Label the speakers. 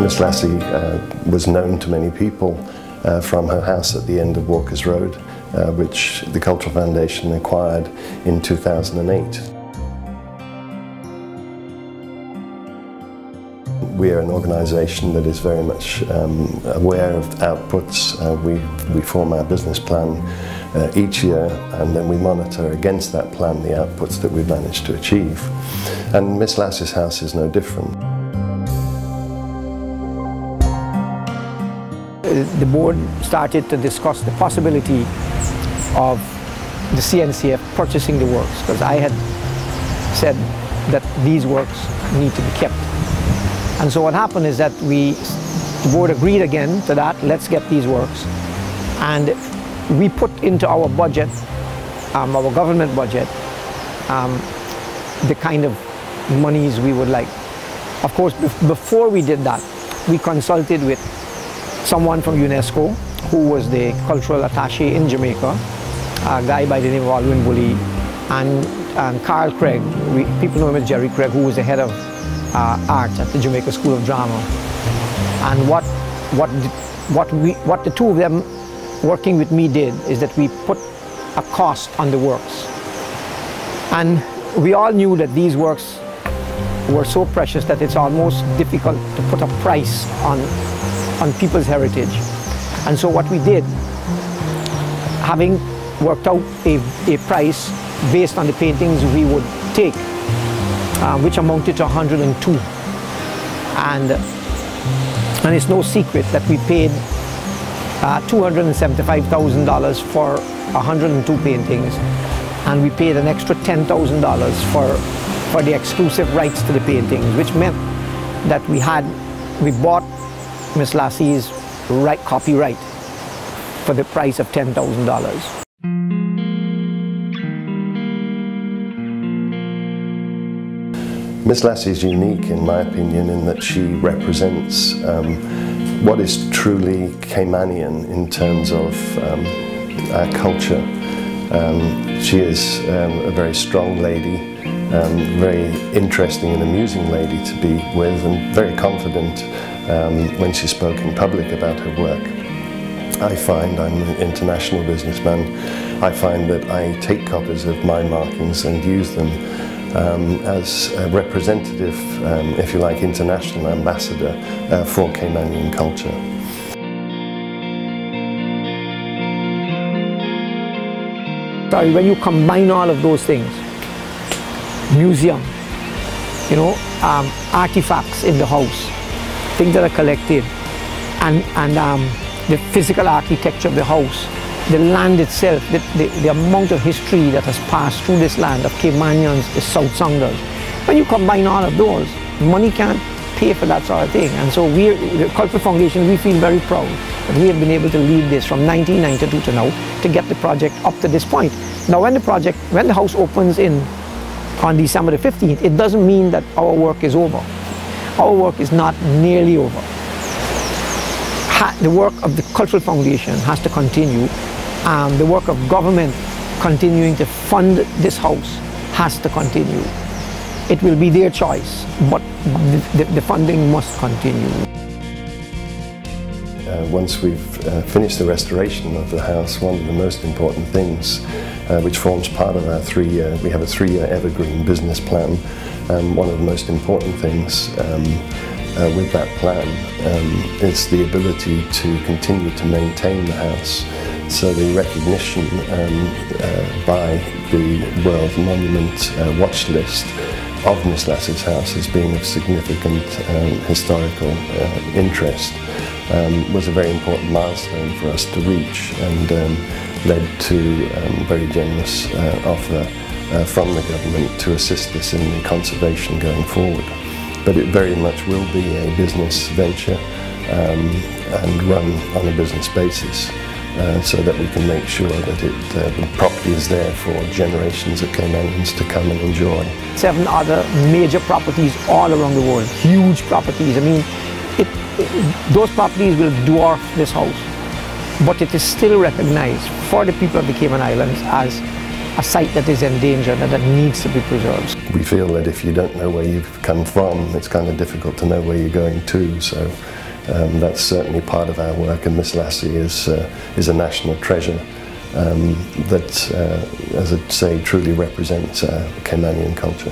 Speaker 1: Miss Lassie was known to many people from her house at the end of Walker's Road, which the Cultural Foundation acquired in 2008. We are an organisation that is very much aware of outputs. We form our business plan each year, and then we monitor against that plan the outputs that we've managed to achieve. And Miss Lassie's house is no different.
Speaker 2: The board started to discuss the possibility of the CNCF purchasing the works, because I had said that these works need to be kept. And so what happened is that the board agreed again to that, let's get these works. And we put into our budget, our government budget, the kind of monies we would like. Of course, before we did that, we consulted with someone from UNESCO, who was the cultural attaché in Jamaica, a guy by the name of Alwyn Bully, and Carl Craig. People know him as Jerry Craig, who was the head of art at the Jamaica School of Drama. And what the two of them working with me did is that we put a cost on the works. And we all knew that these works were so precious that it's almost difficult to put a price on people's heritage. And so what we did, having worked out a price based on the paintings we would take, which amounted to 102. And it's no secret that we paid $275,000 for 102 paintings, and we paid an extra $10,000 for the exclusive rights to the paintings, which meant that we bought Miss Lassie's copyright for the price of $10,000.
Speaker 1: Miss Lassie is unique, in my opinion, in that she represents what is truly Caymanian in terms of our culture. She is a very strong lady, very interesting and amusing lady to be with, and very confident when she spoke in public about her work. I find, I'm an international businessman, I find that I take copies of my markings and use them as a representative, if you like, international ambassador for Caymanian culture.
Speaker 2: Sorry, when you combine all of those things, museum, you know, artifacts in the house, things that are collected, and the physical architecture of the house, the land itself, the amount of history that has passed through this land of Caymanians, the South Sounders. When you combine all of those, money can't pay for that sort of thing. And so the Cultural Foundation, we feel very proud that we have been able to lead this from 1992 to now to get the project up to this point. Now when the house opens on December the 15th, it doesn't mean that our work is over. Our work is not nearly over. The work of the Cultural Foundation has to continue. The work of government continuing to fund this house has to continue. It will be their choice, but the funding must continue.
Speaker 1: Once we've finished the restoration of the house, one of the most important things, which forms part of our we have a 3-year evergreen business plan, one of the most important things with that plan is the ability to continue to maintain the house. So the recognition by the World Monument Watch List of Miss Lassie's house as being of significant historical interest was a very important milestone for us to reach, and led to a very generous offer from the government to assist us in the conservation going forward. But it very much will be a business venture and run on a business basis, so that we can make sure that the property is there for generations of Caymanians to come and enjoy.
Speaker 2: 7 other major properties all around the world, huge properties. I mean, those properties will dwarf this house, but it is still recognized for the people of the Cayman Islands as a site that is endangered and that needs to be preserved.
Speaker 1: We feel that if you don't know where you've come from, it's kind of difficult to know where you're going to. So that's certainly part of our work, and Miss Lassie is a national treasure that, as I say, truly represents Caymanian culture.